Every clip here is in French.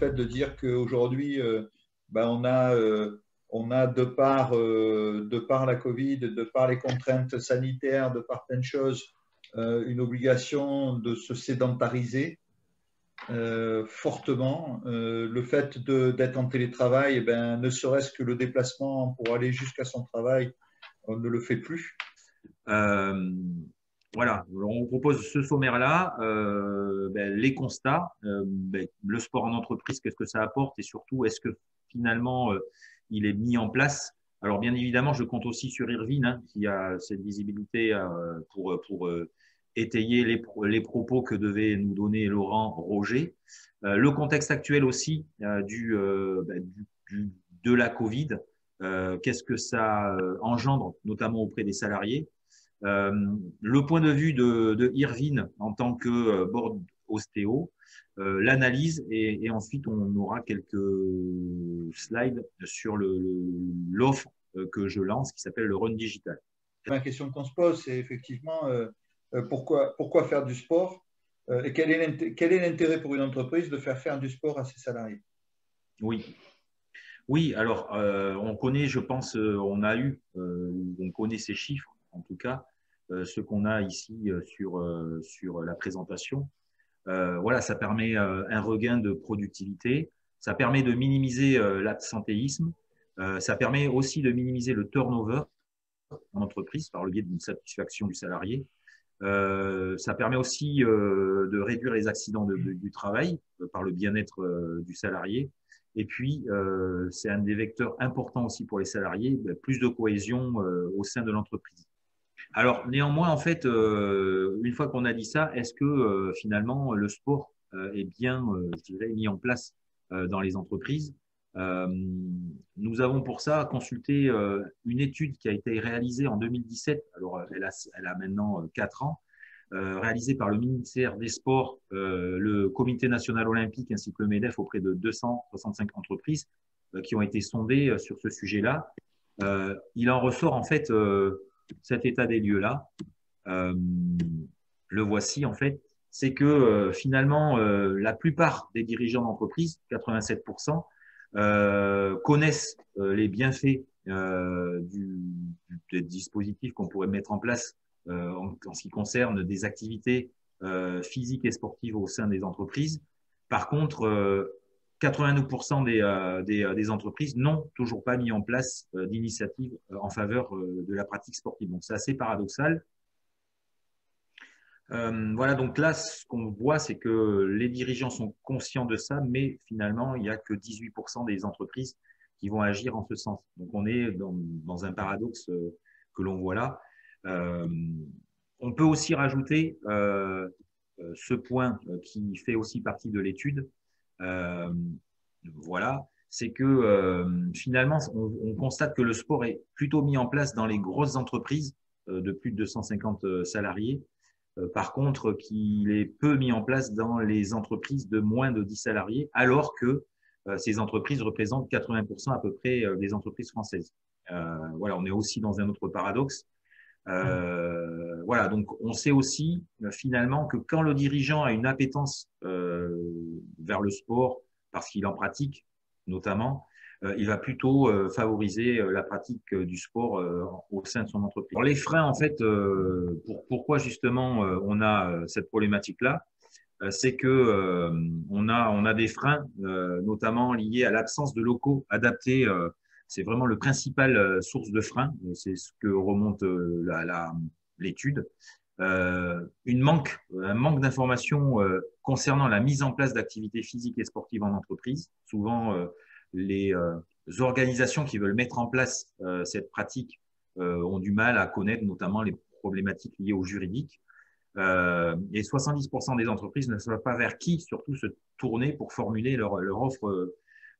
fait de dire qu'aujourd'hui, ben, on a de par la Covid, de par les contraintes sanitaires, de par plein de choses, une obligation de se sédentariser fortement. Le fait d'être en télétravail, eh ben, ne serait-ce que le déplacement pour aller jusqu'à son travail, on ne le fait plus. Euh, voilà, on propose ce sommaire-là, les constats, le sport en entreprise, qu'est-ce que ça apporte et surtout, est-ce que finalement, il est mis en place. Alors, bien évidemment, je compte aussi sur Irvine, hein, qui a cette visibilité pour étayer les propos que devait nous donner Laurent Roger. Le contexte actuel aussi de la Covid, qu'est-ce que ça engendre, notamment auprès des salariés. Le point de vue de Irvine en tant que board ostéo, l'analyse et ensuite on aura quelques slides sur l'offre que je lance qui s'appelle le Run Digital. La question qu'on se pose, c'est effectivement pourquoi faire du sport et quel est l'intérêt pour une entreprise de faire du sport à ses salariés? Oui. Oui, alors on connaît, je pense, on connaît ces chiffres, en tout cas, ce qu'on a ici sur la présentation. Voilà, ça permet un regain de productivité, ça permet de minimiser l'absentéisme, ça permet aussi de minimiser le turnover en entreprise par le biais d'une satisfaction du salarié. Ça permet aussi de réduire les accidents du travail par le bien-être du salarié. Et puis, c'est un des vecteurs importants aussi pour les salariés, plus de cohésion au sein de l'entreprise. Alors, néanmoins, en fait, une fois qu'on a dit ça, est-ce que finalement le sport est bien, je dirais, mis en place dans les entreprises? Nous avons pour ça consulté une étude qui a été réalisée en 2017. Alors, elle a maintenant 4 ans, réalisée par le ministère des Sports, le Comité national olympique ainsi que le MEDEF auprès de 265 entreprises qui ont été sondées sur ce sujet-là. Il en ressort en fait cet état des lieux-là. Le voici en fait. C'est que finalement, la plupart des dirigeants d'entreprise, 87%, connaissent les bienfaits des dispositifs qu'on pourrait mettre en place en ce qui concerne des activités physiques et sportives au sein des entreprises. Par contre, 89% des entreprises n'ont toujours pas mis en place d'initiatives en faveur de la pratique sportive. Donc, c'est assez paradoxal. Voilà, donc là, ce qu'on voit, c'est que les dirigeants sont conscients de ça, mais finalement, il n'y a que 18% des entreprises qui vont agir en ce sens. Donc, on est dans un paradoxe que l'on voit là. On peut aussi rajouter ce point qui fait aussi partie de l'étude. Voilà, c'est que finalement, on constate que le sport est plutôt mis en place dans les grosses entreprises de plus de 250 salariés. Par contre, qu'il est peu mis en place dans les entreprises de moins de 10 salariés, alors que ces entreprises représentent 80% à peu près des entreprises françaises. Voilà, on est aussi dans un autre paradoxe. Voilà, donc on sait aussi finalement que quand le dirigeant a une appétence vers le sport, parce qu'il en pratique notamment, il va plutôt favoriser la pratique du sport au sein de son entreprise. Alors les freins, en fait, pourquoi justement on a cette problématique-là, c'est que on a des freins, notamment liés à l'absence de locaux adaptés. C'est vraiment le principal source de frein. C'est ce que remonte l'étude. Un manque d'informations concernant la mise en place d'activités physiques et sportives en entreprise. Souvent, les organisations qui veulent mettre en place cette pratique ont du mal à connaître notamment les problématiques liées au juridique. Et 70% des entreprises ne savent pas vers qui surtout se tourner pour formuler leur offre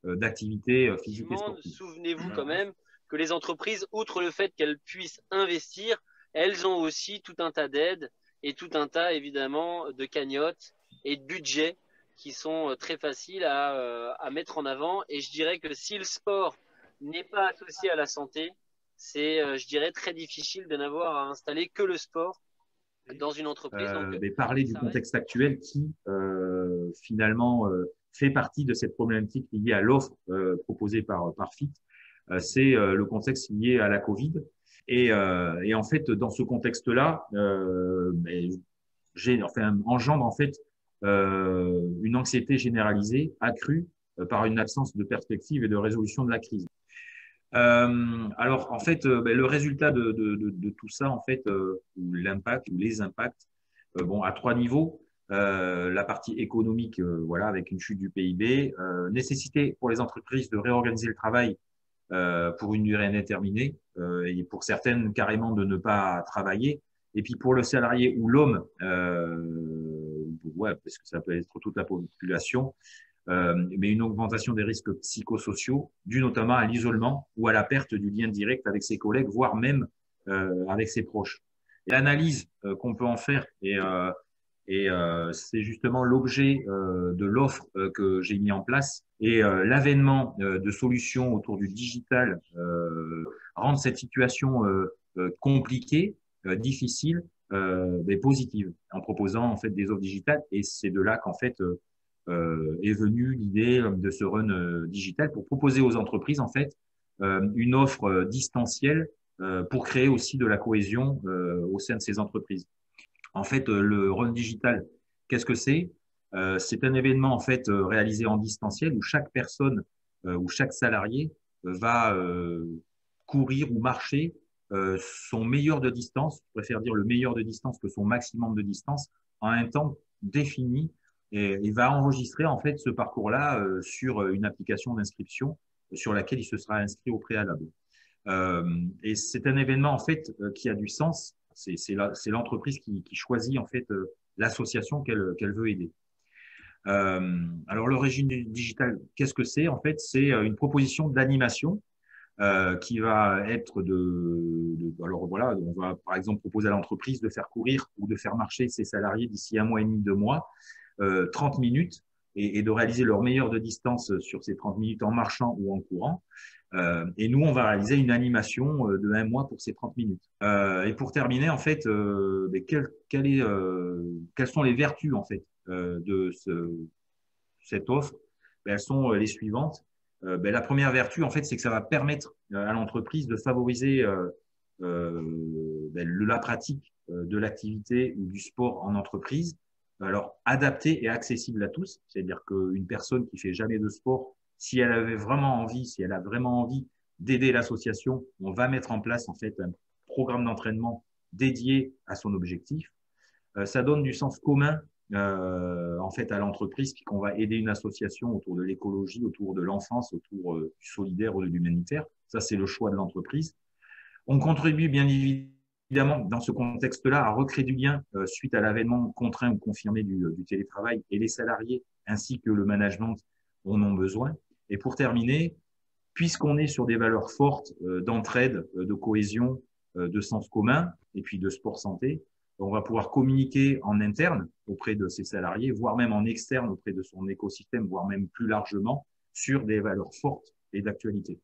d'activité physique et sportive. Souvenez-vous quand même que les entreprises, outre le fait qu'elles puissent investir, elles ont aussi tout un tas d'aides et tout un tas évidemment de cagnottes et de budgets qui sont très faciles à mettre en avant. Et je dirais que si le sport n'est pas associé à la santé, c'est, je dirais, très difficile de n'avoir à installer que le sport dans une entreprise. Parler du contexte actuel qui finalement fait partie de cette problématique liée à l'offre proposée par FIT. C'est le contexte lié à la Covid. Et en fait, dans ce contexte-là, engendre en fait une anxiété généralisée, accrue par une absence de perspective et de résolution de la crise. Alors, en fait, le résultat de tout ça, en fait, ou l'impact ou les impacts, à 3 niveaux. La partie économique, voilà, avec une chute du PIB, nécessité pour les entreprises de réorganiser le travail pour une durée indéterminée et pour certaines carrément de ne pas travailler. Et puis pour le salarié ou l'homme, parce que ça peut être toute la population, mais une augmentation des risques psychosociaux dus notamment à l'isolement ou à la perte du lien direct avec ses collègues, voire même avec ses proches. Et l'analyse qu'on peut en faire, et c'est justement l'objet de l'offre que j'ai mis en place. Et l'avènement de solutions autour du digital rend cette situation compliquée, difficile, mais positive, en proposant en fait des offres digitales. Et c'est de là qu'en fait est venue l'idée de ce run digital pour proposer aux entreprises en fait une offre distancielle pour créer aussi de la cohésion au sein de ces entreprises. En fait, le run digital, qu'est-ce que c'est? C'est un événement en fait réalisé en distanciel où chaque personne ou chaque salarié va courir ou marcher son meilleur de distance, je préfère dire le meilleur de distance que son maximum de distance, en un temps défini et va enregistrer en fait ce parcours-là sur une application d'inscription sur laquelle il se sera inscrit au préalable. Et c'est un événement en fait qui a du sens. C'est l'entreprise qui choisit en fait l'association qu'elle veut aider. Alors le régime digital, qu'est-ce que c'est? En fait, c'est une proposition d'animation qui va être alors voilà, on va par exemple proposer à l'entreprise de faire courir ou de faire marcher ses salariés d'ici 1 mois et demi, 2 mois, 30 minutes et de réaliser leur meilleur de distance sur ces 30 minutes en marchant ou en courant. Et nous, on va réaliser une animation de 1 mois pour ces 30 minutes. Et pour terminer, en fait, quelles sont les vertus en fait de cette offre? Elles sont les suivantes. La première vertu, en fait, c'est que ça va permettre à l'entreprise de favoriser la pratique de l'activité ou du sport en entreprise. Alors, adapté et accessible à tous, c'est-à-dire qu'une personne qui fait jamais de sport, si elle a vraiment envie d'aider l'association, on va mettre en place en fait un programme d'entraînement dédié à son objectif. Ça donne du sens commun en fait à l'entreprise, puisqu'on va aider une association autour de l'écologie, autour de l'enfance, autour du solidaire ou de l'humanitaire. Ça, c'est le choix de l'entreprise. On contribue bien évidemment dans ce contexte-là à recréer du lien suite à l'avènement contraint ou confirmé du télétravail, et les salariés ainsi que le management en ont besoin. Et pour terminer, puisqu'on est sur des valeurs fortes d'entraide, de cohésion, de sens commun et puis de sport santé, on va pouvoir communiquer en interne auprès de ses salariés, voire même en externe auprès de son écosystème, voire même plus largement sur des valeurs fortes et d'actualité.